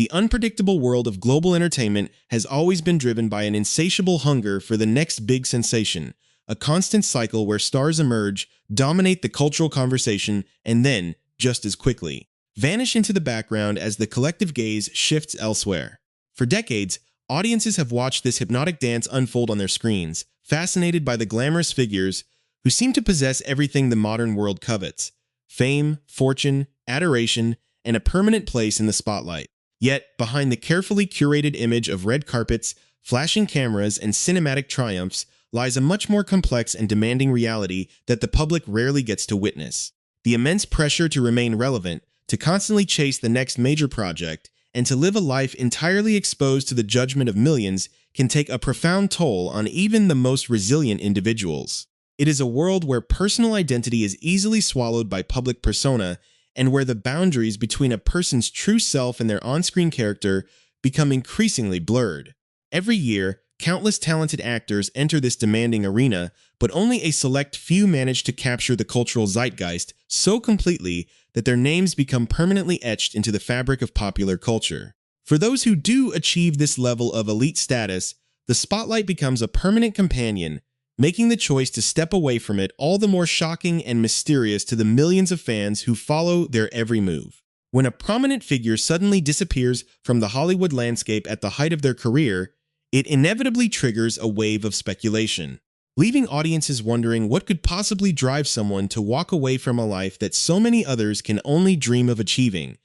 The unpredictable world of global entertainment has always been driven by an insatiable hunger for the next big sensation, a constant cycle where stars emerge, dominate the cultural conversation, and then, just as quickly, vanish into the background as the collective gaze shifts elsewhere. For decades, audiences have watched this hypnotic dance unfold on their screens, fascinated by the glamorous figures who seem to possess everything the modern world covets: fame, fortune, adoration, and a permanent place in the spotlight. Yet, behind the carefully curated image of red carpets, flashing cameras, and cinematic triumphs lies a much more complex and demanding reality that the public rarely gets to witness. The immense pressure to remain relevant, to constantly chase the next major project, and to live a life entirely exposed to the judgment of millions can take a profound toll on even the most resilient individuals. It is a world where personal identity is easily swallowed by public persona, and where the boundaries between a person's true self and their on-screen character become increasingly blurred. Every year, countless talented actors enter this demanding arena, but only a select few manage to capture the cultural zeitgeist so completely that their names become permanently etched into the fabric of popular culture. For those who do achieve this level of elite status, the spotlight becomes a permanent companion, making the choice to step away from it all the more shocking and mysterious to the millions of fans who follow their every move. When a prominent figure suddenly disappears from the Hollywood landscape at the height of their career, it inevitably triggers a wave of speculation, leaving audiences wondering what could possibly drive someone to walk away from a life that so many others can only dream of achieving.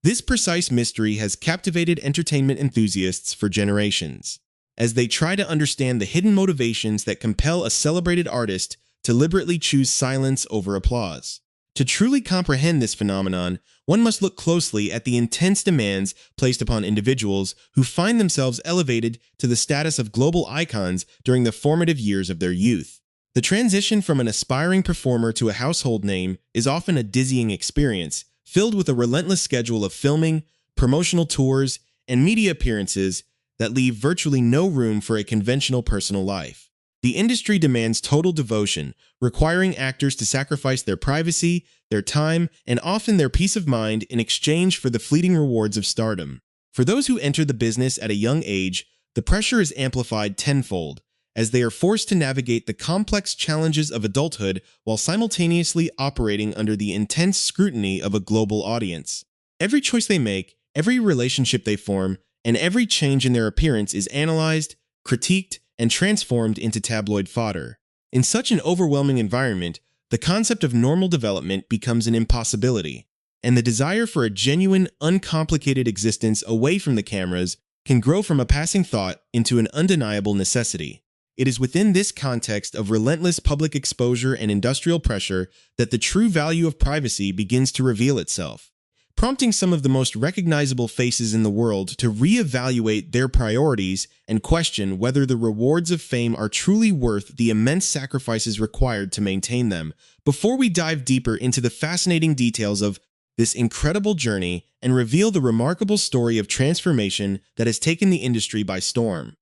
This precise mystery has captivated entertainment enthusiasts for generations, as they try to understand the hidden motivations that compel a celebrated artist to deliberately choose silence over applause. To truly comprehend this phenomenon, one must look closely at the intense demands placed upon individuals who find themselves elevated to the status of global icons during the formative years of their youth. The transition from an aspiring performer to a household name is often a dizzying experience, filled with a relentless schedule of filming, promotional tours, and media appearances that leave virtually no room for a conventional personal life. The industry demands total devotion, requiring actors to sacrifice their privacy, their time, and often their peace of mind in exchange for the fleeting rewards of stardom. For those who enter the business at a young age, the pressure is amplified tenfold, as they are forced to navigate the complex challenges of adulthood while simultaneously operating under the intense scrutiny of a global audience. Every choice they make, every relationship they form, and every change in their appearance is analyzed, critiqued, and transformed into tabloid fodder. In such an overwhelming environment, the concept of normal development becomes an impossibility, and the desire for a genuine, uncomplicated existence away from the cameras can grow from a passing thought into an undeniable necessity. It is within this context of relentless public exposure and industrial pressure that the true value of privacy begins to reveal itself, prompting some of the most recognizable faces in the world to reevaluate their priorities and question whether the rewards of fame are truly worth the immense sacrifices required to maintain them. Before we dive deeper into the fascinating details of this incredible journey and reveal the remarkable story of transformation that has taken the industry by storm,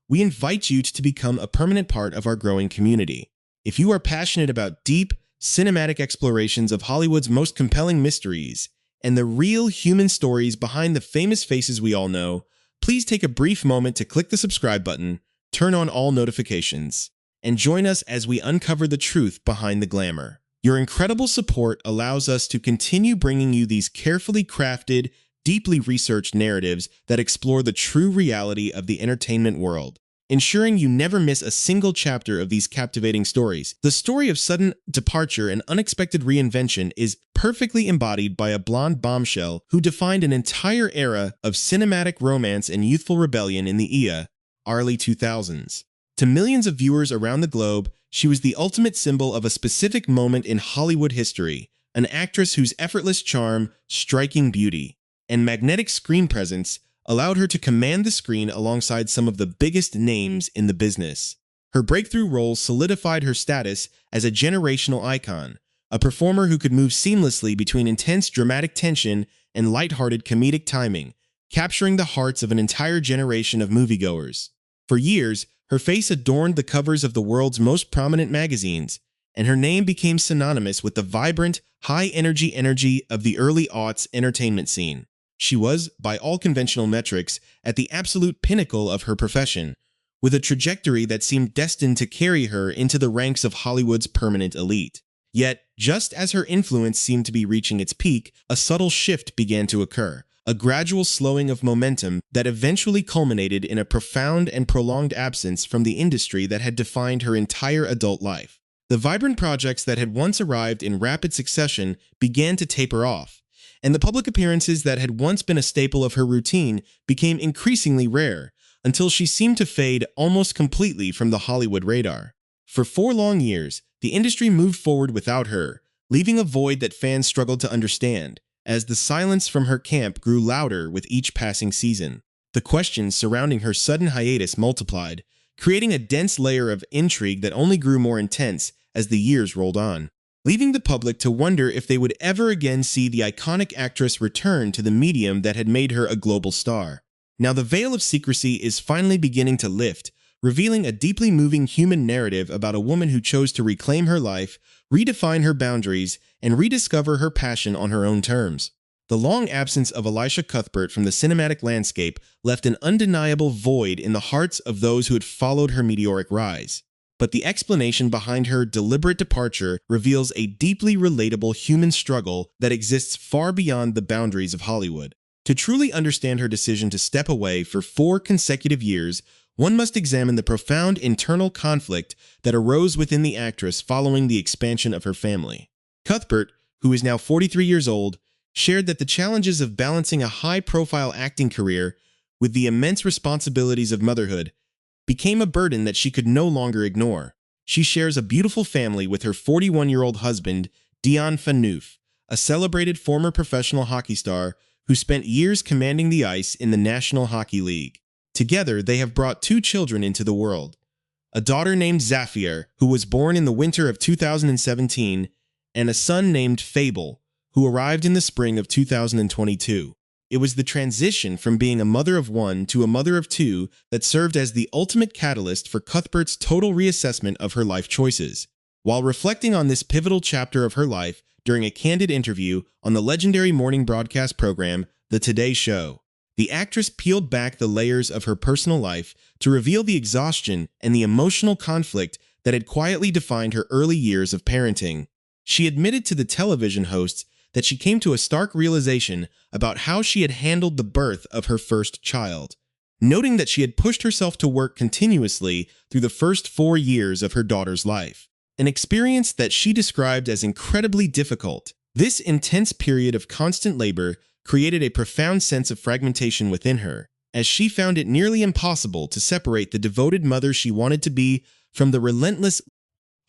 we invite you to become a permanent part of our growing community. If you are passionate about deep, cinematic explorations of Hollywood's most compelling mysteries, and the real human stories behind the famous faces we all know, please take a brief moment to click the subscribe button, turn on all notifications, and join us as we uncover the truth behind the glamour. Your incredible support allows us to continue bringing you these carefully crafted, deeply researched narratives that explore the true reality of the entertainment world, ensuring you never miss a single chapter of these captivating stories. The story of sudden departure and unexpected reinvention is perfectly embodied by a blonde bombshell who defined an entire era of cinematic romance and youthful rebellion in the early 2000s. To millions of viewers around the globe, she was the ultimate symbol of a specific moment in Hollywood history, an actress whose effortless charm, striking beauty, and magnetic screen presence allowed her to command the screen alongside some of the biggest names in the business. Her breakthrough roles solidified her status as a generational icon, a performer who could move seamlessly between intense dramatic tension and lighthearted comedic timing, capturing the hearts of an entire generation of moviegoers. For years, her face adorned the covers of the world's most prominent magazines, and her name became synonymous with the vibrant, high-energy of the early aughts entertainment scene. She was, by all conventional metrics, at the absolute pinnacle of her profession, with a trajectory that seemed destined to carry her into the ranks of Hollywood's permanent elite. Yet, just as her influence seemed to be reaching its peak, a subtle shift began to occur, a gradual slowing of momentum that eventually culminated in a profound and prolonged absence from the industry that had defined her entire adult life. The vibrant projects that had once arrived in rapid succession began to taper off, and the public appearances that had once been a staple of her routine became increasingly rare, until she seemed to fade almost completely from the Hollywood radar. For 4 long years, the industry moved forward without her, leaving a void that fans struggled to understand, as the silence from her camp grew louder with each passing season. The questions surrounding her sudden hiatus multiplied, creating a dense layer of intrigue that only grew more intense as the years rolled on, leaving the public to wonder if they would ever again see the iconic actress return to the medium that had made her a global star. Now the veil of secrecy is finally beginning to lift, revealing a deeply moving human narrative about a woman who chose to reclaim her life, redefine her boundaries, and rediscover her passion on her own terms. The long absence of Elisha Cuthbert from the cinematic landscape left an undeniable void in the hearts of those who had followed her meteoric rise. But the explanation behind her deliberate departure reveals a deeply relatable human struggle that exists far beyond the boundaries of Hollywood. To truly understand her decision to step away for 4 consecutive years, one must examine the profound internal conflict that arose within the actress following the expansion of her family. Cuthbert, who is now 43 years old, shared that the challenges of balancing a high-profile acting career with the immense responsibilities of motherhood became a burden that she could no longer ignore. She shares a beautiful family with her 41-year-old husband, Dion Phaneuf, a celebrated former professional hockey star who spent years commanding the ice in the National Hockey League. Together, they have brought 2 children into the world, a daughter named Zafir, who was born in the winter of 2017, and a son named Fable, who arrived in the spring of 2022. It was the transition from being a mother of 1 to a mother of 2 that served as the ultimate catalyst for Cuthbert's total reassessment of her life choices. While reflecting on this pivotal chapter of her life during a candid interview on the legendary morning broadcast program, The Today Show, the actress peeled back the layers of her personal life to reveal the exhaustion and the emotional conflict that had quietly defined her early years of parenting. She admitted to the television hosts that she came to a stark realization about how she had handled the birth of her first child, noting that she had pushed herself to work continuously through the first 4 years of her daughter's life, an experience that she described as incredibly difficult. This intense period of constant labor created a profound sense of fragmentation within her, as she found it nearly impossible to separate the devoted mother she wanted to be from the relentless,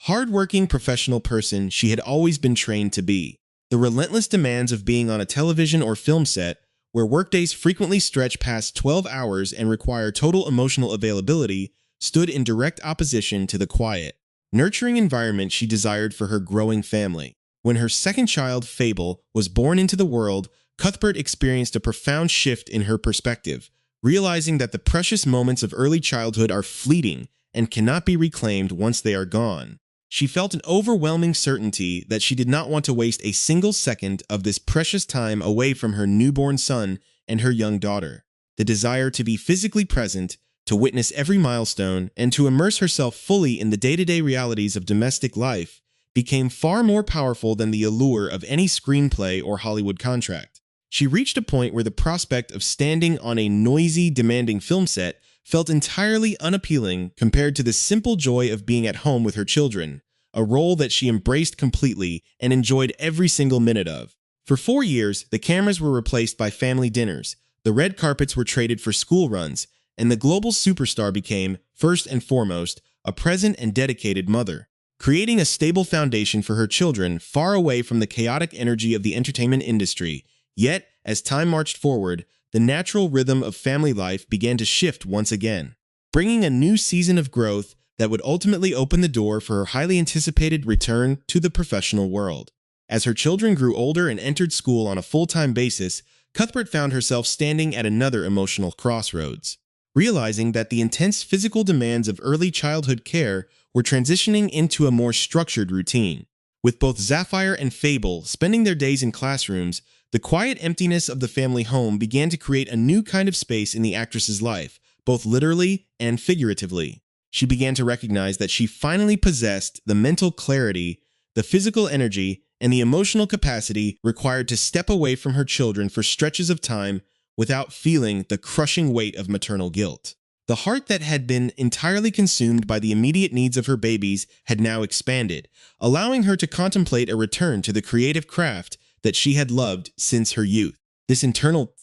hard-working professional person she had always been trained to be. The relentless demands of being on a television or film set, where workdays frequently stretch past 12 hours and require total emotional availability, stood in direct opposition to the quiet, nurturing environment she desired for her growing family. When her second child, Fable, was born into the world, Cuthbert experienced a profound shift in her perspective, realizing that the precious moments of early childhood are fleeting and cannot be reclaimed once they are gone. She felt an overwhelming certainty that she did not want to waste a single second of this precious time away from her newborn son and her young daughter. The desire to be physically present, to witness every milestone, and to immerse herself fully in the day-to-day realities of domestic life became far more powerful than the allure of any screenplay or Hollywood contract. She reached a point where the prospect of standing on a noisy, demanding film set felt entirely unappealing compared to the simple joy of being at home with her children, a role that she embraced completely and enjoyed every single minute of. For 4 years, the cameras were replaced by family dinners, the red carpets were traded for school runs, and the global superstar became, first and foremost, a present and dedicated mother, creating a stable foundation for her children far away from the chaotic energy of the entertainment industry. Yet, as time marched forward, the natural rhythm of family life began to shift once again, bringing a new season of growth that would ultimately open the door for her highly anticipated return to the professional world. As her children grew older and entered school on a full-time basis, Cuthbert found herself standing at another emotional crossroads, realizing that the intense physical demands of early childhood care were transitioning into a more structured routine. With both Zafir and Fable spending their days in classrooms, The quiet emptiness of the family home began to create a new kind of space in the actress's life, both literally and figuratively. She began to recognize that she finally possessed the mental clarity, the physical energy, and the emotional capacity required to step away from her children for stretches of time without feeling the crushing weight of maternal guilt. The heart that had been entirely consumed by the immediate needs of her babies had now expanded, allowing her to contemplate a return to the creative craft that she had loved since her youth. This internal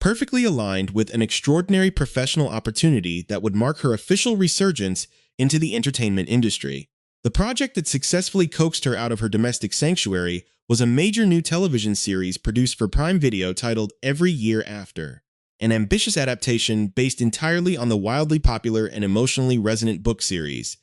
perfectly aligned with an extraordinary professional opportunity that would mark her official resurgence into the entertainment industry. The project that successfully coaxed her out of her domestic sanctuary was a major new television series produced for Prime Video titled Every Year After, an ambitious adaptation based entirely on the wildly popular and emotionally resonant book series,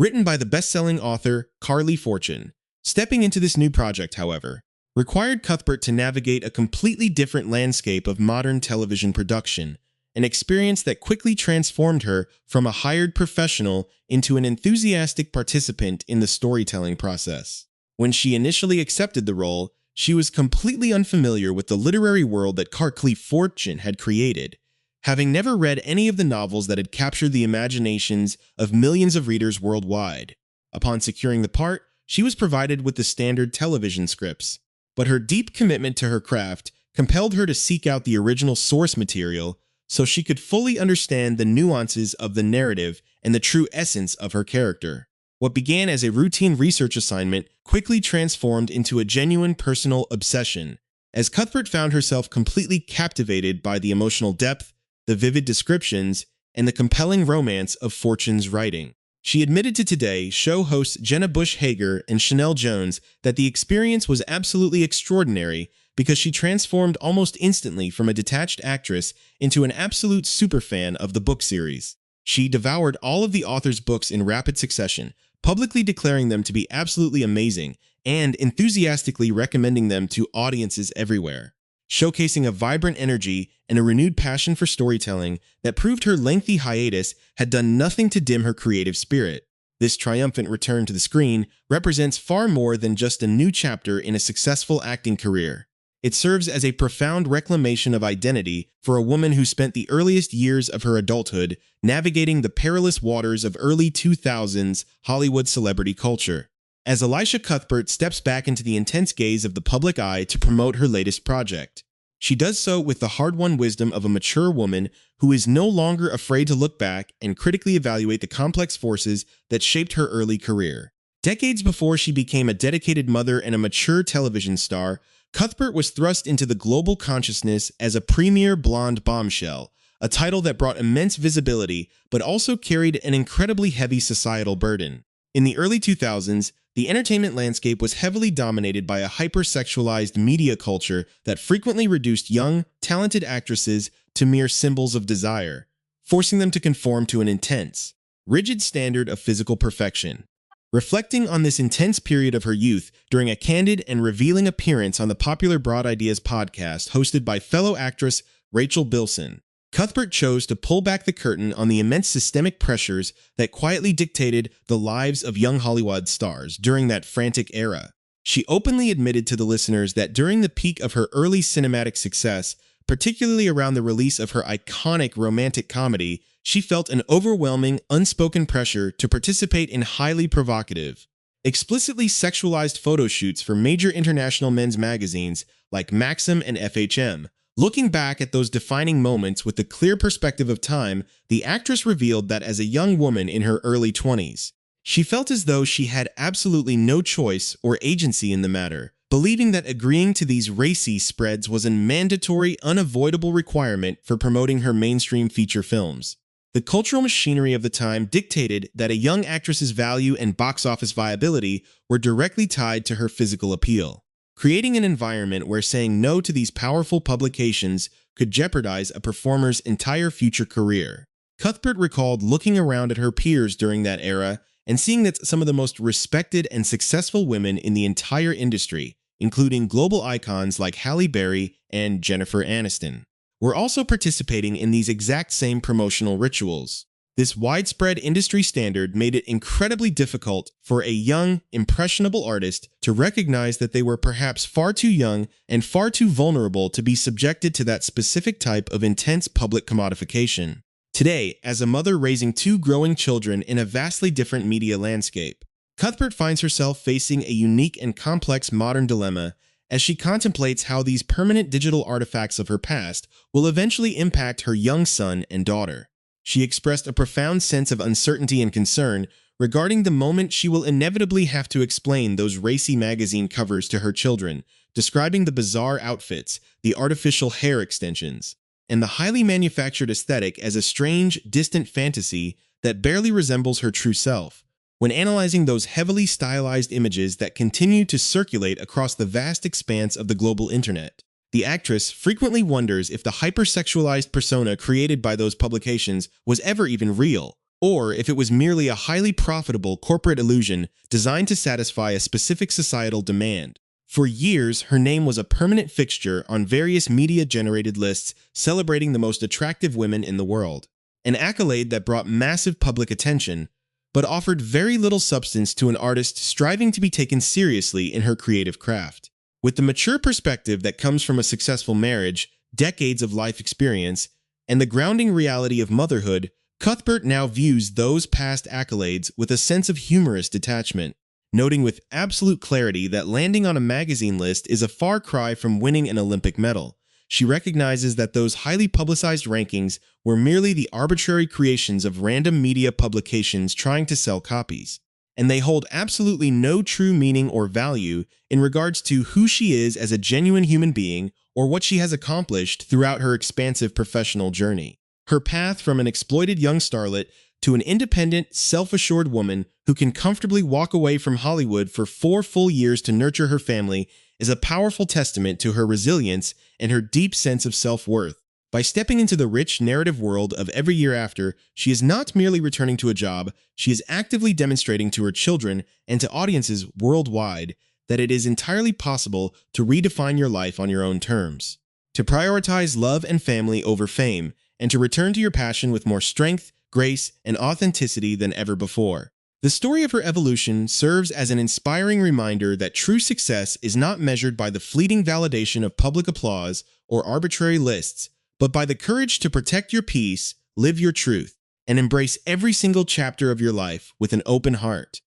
written by the best-selling author Carly Fortune. Stepping into this new project, however, required Cuthbert to navigate a completely different landscape of modern television production, an experience that quickly transformed her from a hired professional into an enthusiastic participant in the storytelling process. When she initially accepted the role, she was completely unfamiliar with the literary world that Carly Fortune had created, having never read any of the novels that had captured the imaginations of millions of readers worldwide. Upon securing the part, she was provided with the standard television scripts, but her deep commitment to her craft compelled her to seek out the original source material so she could fully understand the nuances of the narrative and the true essence of her character. What began as a routine research assignment quickly transformed into a genuine personal obsession, as Cuthbert found herself completely captivated by the emotional depth, the vivid descriptions, and the compelling romance of Fortune's writing. She admitted to Today show hosts Jenna Bush Hager and Chanel Jones that the experience was absolutely extraordinary because she transformed almost instantly from a detached actress into an absolute superfan of the book series. She devoured all of the author's books in rapid succession, publicly declaring them to be absolutely amazing and enthusiastically recommending them to audiences everywhere, showcasing a vibrant energy and a renewed passion for storytelling that proved her lengthy hiatus had done nothing to dim her creative spirit. This triumphant return to the screen represents far more than just a new chapter in a successful acting career. It serves as a profound reclamation of identity for a woman who spent the earliest years of her adulthood navigating the perilous waters of early 2000s Hollywood celebrity culture. As Elisha Cuthbert steps back into the intense gaze of the public eye to promote her latest project, she does so with the hard-won wisdom of a mature woman who is no longer afraid to look back and critically evaluate the complex forces that shaped her early career. Decades before she became a dedicated mother and a mature television star, Cuthbert was thrust into the global consciousness as a premier blonde bombshell, a title that brought immense visibility but also carried an incredibly heavy societal burden. In the early 2000s, the entertainment landscape was heavily dominated by a hypersexualized media culture that frequently reduced young, talented actresses to mere symbols of desire, forcing them to conform to an intense, rigid standard of physical perfection. Reflecting on this intense period of her youth during a candid and revealing appearance on the popular Broad Ideas podcast hosted by fellow actress Rachel Bilson, Cuthbert chose to pull back the curtain on the immense systemic pressures that quietly dictated the lives of young Hollywood stars during that frantic era. She openly admitted to the listeners that during the peak of her early cinematic success, particularly around the release of her iconic romantic comedy, she felt an overwhelming, unspoken pressure to participate in highly provocative, explicitly sexualized photo shoots for major international men's magazines like Maxim and FHM. Looking back at those defining moments with the clear perspective of time, the actress revealed that as a young woman in her early 20s, she felt as though she had absolutely no choice or agency in the matter, believing that agreeing to these Racy spreads was a mandatory, unavoidable requirement for promoting her mainstream feature films. The cultural machinery of the time dictated that a young actress's value and box office viability were directly tied to her physical appeal, creating an environment where saying no to these powerful publications could jeopardize a performer's entire future career. Cuthbert recalled looking around at her peers during that era and seeing that some of the most respected and successful women in the entire industry, including global icons like Halle Berry and Jennifer Aniston, were also participating in these exact same promotional rituals. This widespread industry standard made it incredibly difficult for a young, impressionable artist to recognize that they were perhaps far too young and far too vulnerable to be subjected to that specific type of intense public commodification. Today, as a mother raising two growing children in a vastly different media landscape, Cuthbert finds herself facing a unique and complex modern dilemma as she contemplates how these permanent digital artifacts of her past will eventually impact her young son and daughter. She expressed a profound sense of uncertainty and concern regarding the moment she will inevitably have to explain those Racy magazine covers to her children, describing the bizarre outfits, the artificial hair extensions, and the highly manufactured aesthetic as a strange, distant fantasy that barely resembles her true self. When analyzing those heavily stylized images that continue to circulate across the vast expanse of the global internet, the actress frequently wonders if the hypersexualized persona created by those publications was ever even real, or if it was merely a highly profitable corporate illusion designed to satisfy a specific societal demand. For years, her name was a permanent fixture on various media-generated lists celebrating the most attractive women in the world, an accolade that brought massive public attention, but offered very little substance to an artist striving to be taken seriously in her creative craft. With the mature perspective that comes from a successful marriage, decades of life experience, and the grounding reality of motherhood, Cuthbert now views those past accolades with a sense of humorous detachment, noting with absolute clarity that landing on a magazine list is a far cry from winning an Olympic medal. She recognizes that those highly publicized rankings were merely the arbitrary creations of random media publications trying to sell copies, and they hold absolutely no true meaning or value in regards to who she is as a genuine human being or what she has accomplished throughout her expansive professional journey. Her path from an exploited young starlet to an independent, self-assured woman who can comfortably walk away from Hollywood for 4 full years to nurture her family is a powerful testament to her resilience and her deep sense of self-worth. By stepping into the rich narrative world of Every Year After, she is not merely returning to a job, she is actively demonstrating to her children and to audiences worldwide that it is entirely possible to redefine your life on your own terms, to prioritize love and family over fame, and to return to your passion with more strength, grace, and authenticity than ever before. The story of her evolution serves as an inspiring reminder that true success is not measured by the fleeting validation of public applause or arbitrary lists, but by the courage to protect your peace, live your truth, and embrace every single chapter of your life with an open heart.